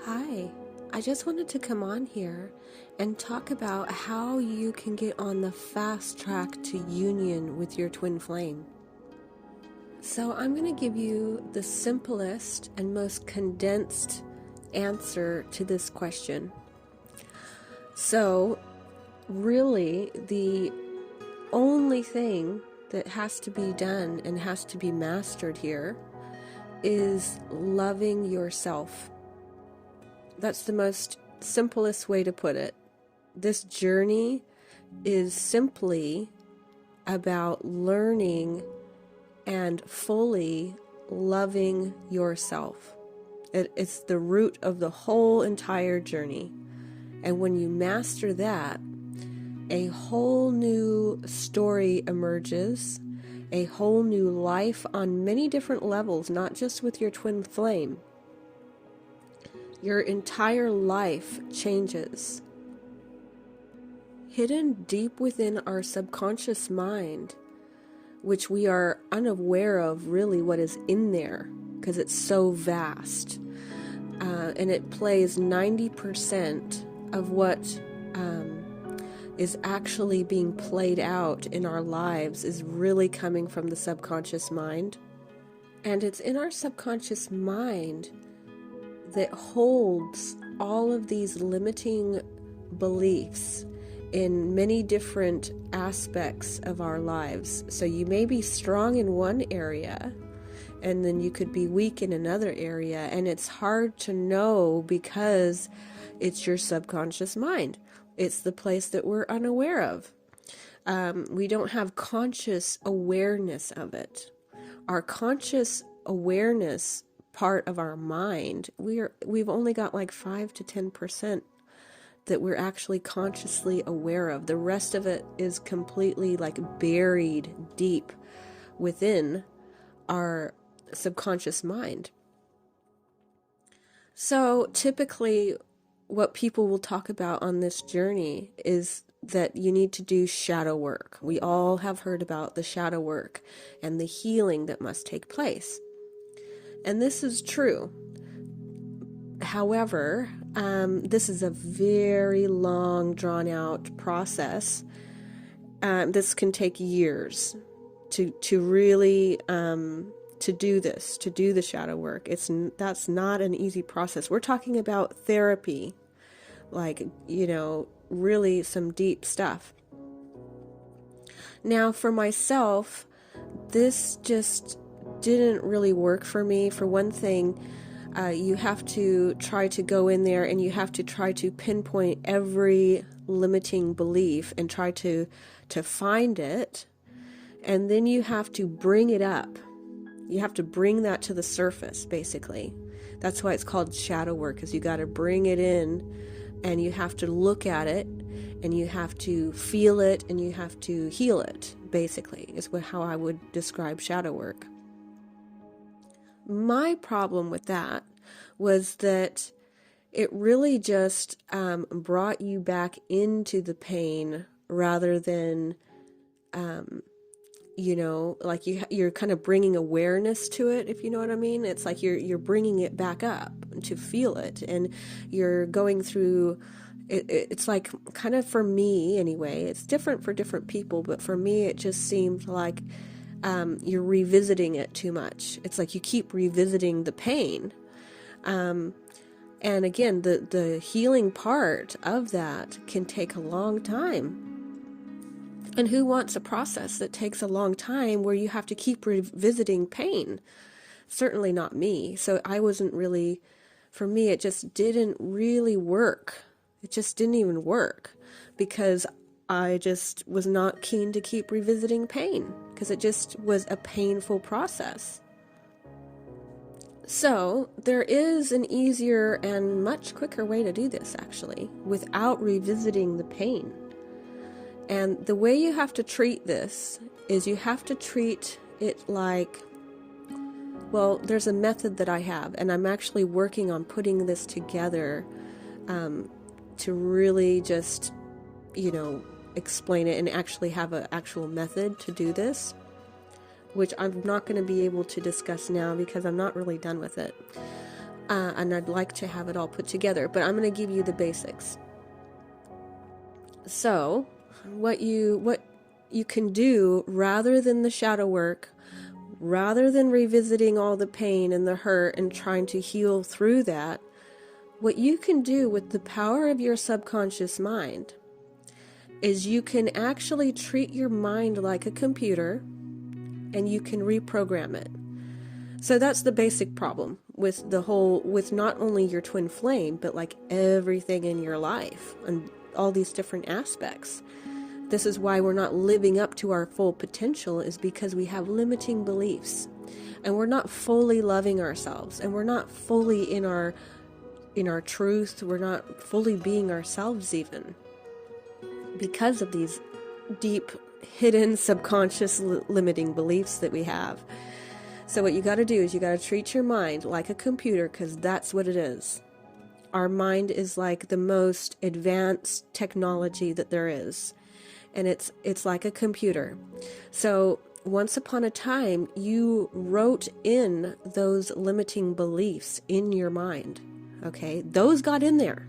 Hi, I just wanted to come on here and talk about how you can get on the fast track to union with your twin flame. So, I'm going to give you the simplest and most condensed answer to this question. So, really, the only thing that has to be done and has to be mastered here is loving yourself. That's the most simplest way to put it. This journey is simply about learning and fully loving yourself. It's the root of the whole entire journey. And when you master that, a whole new story emerges, a whole new life on many different levels, not just with your twin flame. Your entire life changes. Hidden deep within our subconscious mind, which we are unaware of really what is in there because it's so vast, and it plays 90% of what is actually being played out in our lives is really coming from the subconscious mind. And it's in our subconscious mind that holds all of these limiting beliefs in many different aspects of our lives. So you may be strong in one area, and then you could be weak in another area, and it's hard to know because it's your subconscious mind. It's the place that we're unaware of. We don't have conscious awareness of it. Our conscious awareness part of our mind, we've only got like 5 to 10% that we're actually consciously aware of. The rest of it is completely like buried deep within our subconscious mind. So typically what people will talk about on this journey is that you need to do shadow work. We all have heard about the shadow work and the healing that must take place. And this is true. However, this is a very long, drawn-out process. This can take years to really to do this, to do the shadow work. That's not an easy process. We're talking about therapy, like, really some deep stuff. Now, for myself, this just didn't really work for me. For one thing, you have to try to go in there and you have to try to pinpoint every limiting belief and try to find it. And then you have to bring it up. You have to bring that to the surface, basically. That's why it's called shadow work, is you got to bring it in and you have to look at it and you have to feel it and you have to heal it, basically, is how I would describe shadow work. My problem with that was that it really just brought you back into the pain rather than, like you're kind of bringing awareness to it, if you know what I mean. It's like you're bringing it back up to feel it, and you're going through. It's like, kind of, for me anyway. It's different for different people, but for me, it just seemed like you're revisiting it too much. It's like you keep revisiting the pain. And again, the healing part of that can take a long time. And who wants a process that takes a long time where you have to keep revisiting pain? Certainly not me. So I wasn't really, for me, it just didn't really work. It just didn't even work because I just was not keen to keep revisiting pain because it just was a painful process. So there is an easier and much quicker way to do this, actually, without revisiting the pain. And the way you have to treat this is you have to treat it like, well, there's a method that I have, and I'm actually working on putting this together to really just, explain it and actually have an actual method to do this, which I'm not going to be able to discuss now because I'm not really done with it. and I'd like to have it all put together, but I'm going to give you the basics. So what you can do, rather than the shadow work, rather than revisiting all the pain and the hurt and trying to heal through that, what you can do with the power of your subconscious mind is you can actually treat your mind like a computer, and you can reprogram it. So that's the basic problem with with not only your twin flame, but like everything in your life and all these different aspects. This is why we're not living up to our full potential, is because we have limiting beliefs, and we're not fully loving ourselves, and we're not fully in our truth. We're not fully being ourselves even, because of these deep, hidden, subconscious limiting beliefs that we have. So what you got to do is you got to treat your mind like a computer, because that's what it is. Our mind is like the most advanced technology that there is, and it's like a computer. So once upon a time, you wrote in those limiting beliefs in your mind. Okay, those got in there.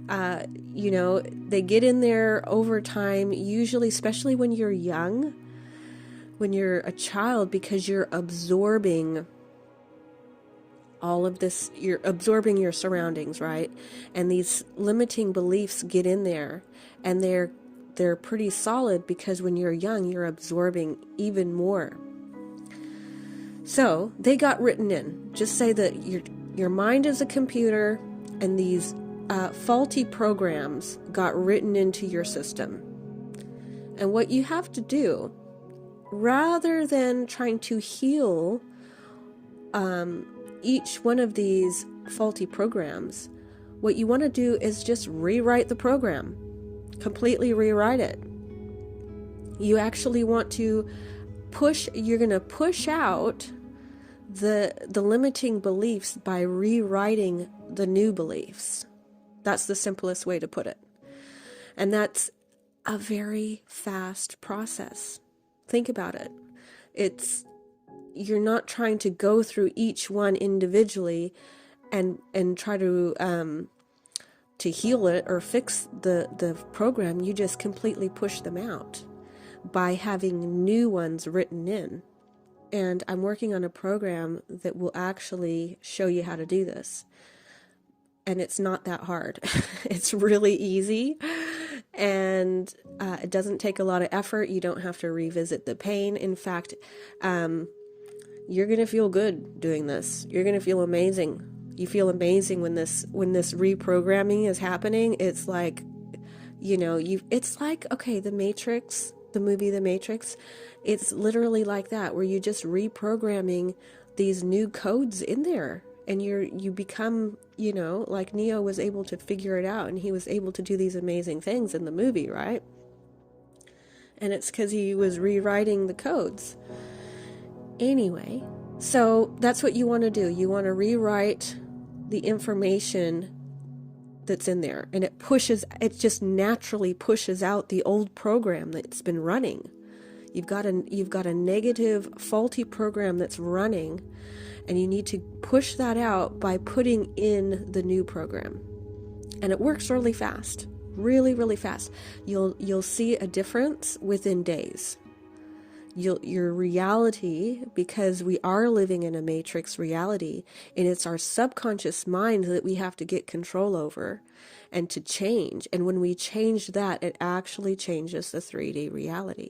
They get in there over time, usually, especially when you're young, when you're a child, because you're absorbing all of this, you're absorbing your surroundings, right? And these limiting beliefs get in there, and they're pretty solid, because when you're young, you're absorbing even more. So they got written in. Just say that your mind is a computer, and these faulty programs got written into your system. And what you have to do, rather than trying to heal each one of these faulty programs, what you want to do is just rewrite the program, completely rewrite it. You actually want to you're going to push out the limiting beliefs by rewriting the new beliefs. That's the simplest way to put it. And that's a very fast process. Think about it. You're not trying to go through each one individually and try to heal it or fix the program. You just completely push them out by having new ones written in. And I'm working on a program that will actually show you how to do this. And it's not that hard. It's really easy, and it doesn't take a lot of effort. You don't have to revisit the pain. In fact, you're going to feel good doing this. You're going to feel amazing. You feel amazing when this reprogramming is happening. It's like, it's like, okay, The Matrix, the movie The Matrix, it's literally like that, where you're just reprogramming these new codes in there. And you become, like Neo was able to figure it out, and he was able to do these amazing things in the movie, right? And it's because he was rewriting the codes. Anyway, so that's what you want to do. You want to rewrite the information that's in there, and it just naturally pushes out the old program that's been running. You've got a negative, faulty program that's running, and you need to push that out by putting in the new program. And it works really fast, really, really fast. You'll see a difference within days. Your reality, because we are living in a matrix reality, and it's our subconscious mind that we have to get control over and to change. And when we change that, it actually changes the 3D reality.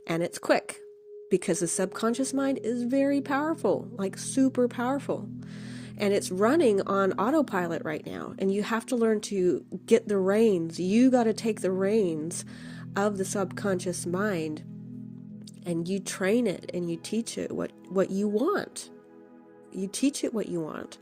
And it's quick, because the subconscious mind is very powerful, like super powerful. And it's running on autopilot right now. And you have to learn to get the reins. You got to take the reins of the subconscious mind, and you train it and you teach it what you want. You teach it what you want,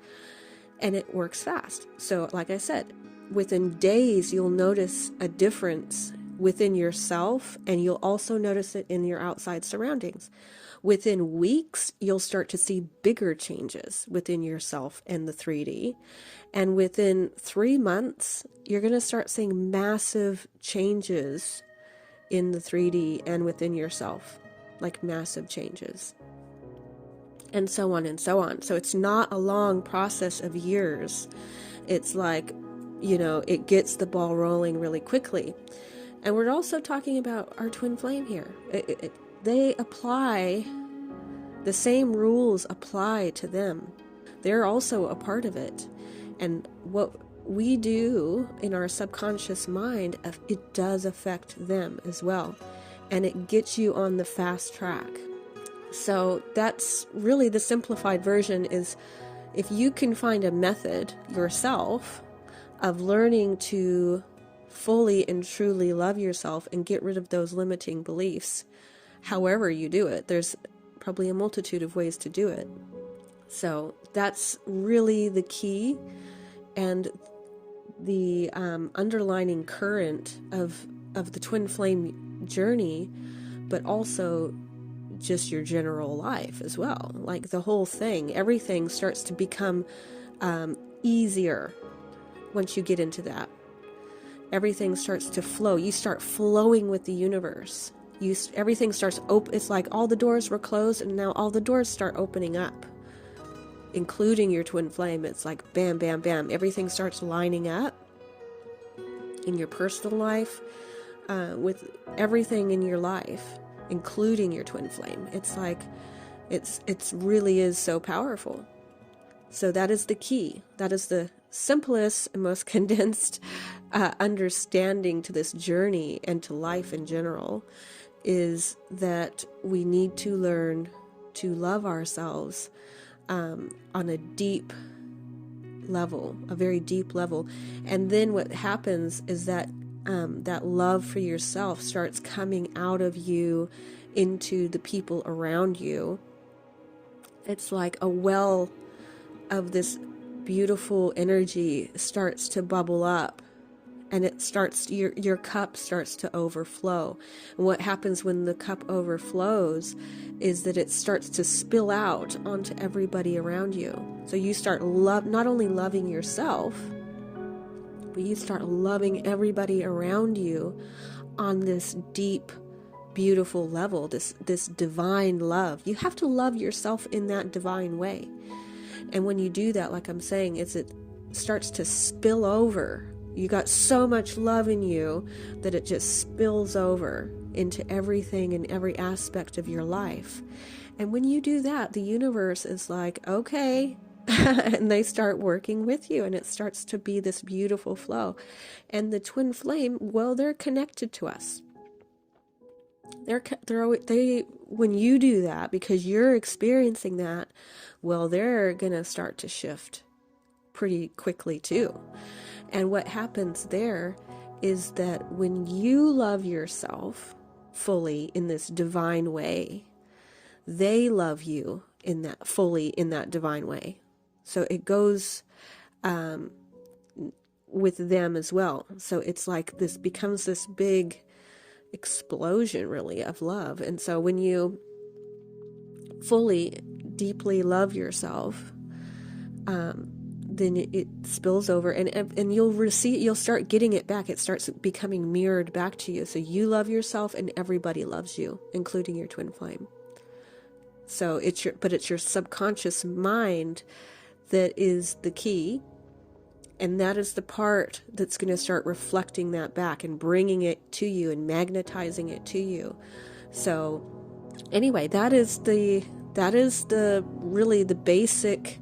and it works fast. So like I said, within days, you'll notice a difference within yourself, and you'll also notice it in your outside surroundings. Within weeks, you'll start to see bigger changes within yourself and the 3D. And within 3 months, you're going to start seeing massive changes in the 3D and within yourself, like massive changes. and so on and so on. So it's not a long process of years. It's like, it gets the ball rolling really quickly. And we're also talking about our twin flame here. They apply, the same rules apply to them. They're also a part of it. And what we do in our subconscious mind, it does affect them as well. And it gets you on the fast track. So that's really the simplified version, is if you can find a method yourself of learning to fully and truly love yourself and get rid of those limiting beliefs, however you do it, there's probably a multitude of ways to do it. So that's really the key, and the underlining current of the twin flame journey, but also just your general life as well. Like the whole thing, everything starts to become easier once you get into that. Everything starts to flow. You start flowing with the universe. Everything starts open. It's like all the doors were closed and now all the doors start opening up, including your twin flame. It's like bam, bam, bam. Everything starts lining up in your personal life, with everything in your life, including your twin flame. It's like, it's really is so powerful. So that is the key. That is the simplest and most condensed understanding to this journey and to life in general, is that we need to learn to love ourselves on a deep level, a very deep level. And then what happens is that that love for yourself starts coming out of you into the people around you. It's like a well of this beautiful energy starts to bubble up, and it starts, your cup starts to overflow. And what happens when the cup overflows is that it starts to spill out onto everybody around you. So you start not only loving yourself, but you start loving everybody around you on this deep, beautiful level, this divine love. You have to love yourself in that divine way. And when you do that, like I'm saying, it starts to spill over. You got so much love in you that it just spills over into everything and every aspect of your life. And when you do that, the universe is like, okay, and they start working with you, and it starts to be this beautiful flow. And the twin flame, well, they're connected to us. When you do that, because you're experiencing that, well, they're going to start to shift pretty quickly too. And what happens there is that when you love yourself fully in this divine way, they love you in that fully in that divine way. So it goes with them as well. So it's like this becomes this big explosion really of love. And so when you fully, deeply love yourself, then it spills over, and you'll start getting it back. It starts becoming mirrored back to you. So you love yourself, and everybody loves you, including your twin flame. So it's your subconscious mind that is the key, and that is the part that's going to start reflecting that back and bringing it to you and magnetizing it to you. So anyway, that is the really the basic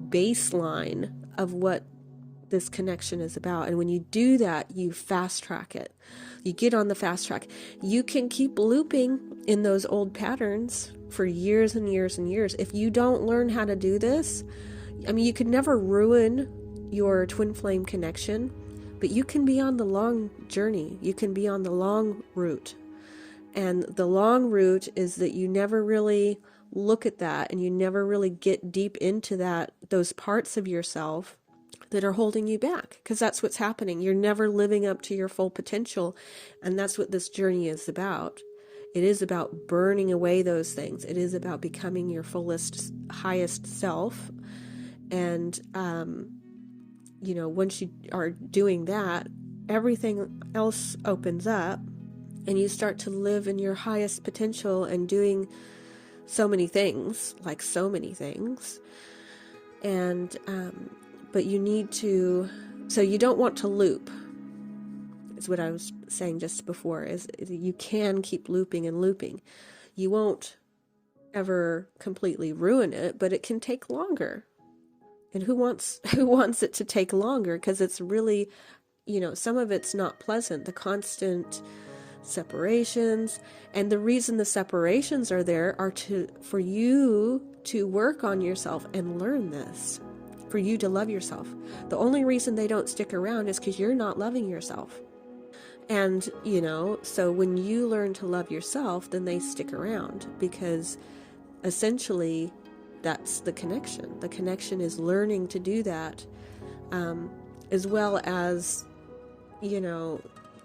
baseline of what this connection is about. And when you do that, you fast track it. You get on the fast track. You can keep looping in those old patterns for years and years and years. If you don't learn how to do this, I mean, you could never ruin your twin flame connection, but you can be on the long journey. You can be on the long route. And the long route is that you never really look at that, and you never really get deep into those parts of yourself that are holding you back, because that's what's happening. You're never living up to your full potential, and that's what this journey is about. It is about burning away those things. It is about becoming your fullest, highest self. And once you are doing that, everything else opens up, and you start to live in your highest potential and doing so many things, like so many things. And, but you need to, so you don't want to loop, is what I was saying just before, is you can keep looping and looping. You won't ever completely ruin it, but it can take longer. And who wants it to take longer? Because it's really, some of it's not pleasant. The constant separations, and the reason the separations are there are for you to work on yourself and learn this, for you to love yourself. The only reason they don't stick around is because you're not loving yourself. And so when you learn to love yourself, then they stick around, because essentially that's the connection. The connection is learning to do that, as well as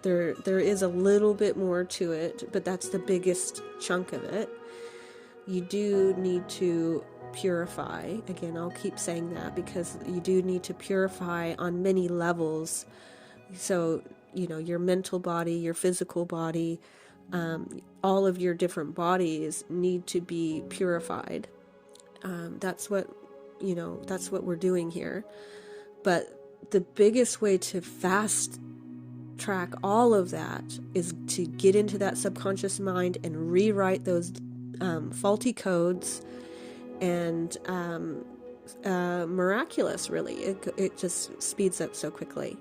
there is a little bit more to it, but that's the biggest chunk of it. You do need to purify. Again, I'll keep saying that, because you do need to purify on many levels. So, your mental body, your physical body, all of your different bodies need to be purified. That's what we're doing here. But the biggest way to fast track all of that is to get into that subconscious mind and rewrite those faulty codes, and miraculous, really. It just speeds up so quickly.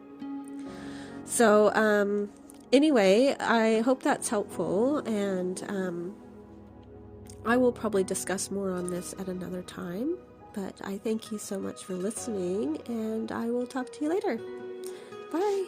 So anyway, I hope that's helpful, and I will probably discuss more on this at another time, but I thank you so much for listening, and I will talk to you later. Bye.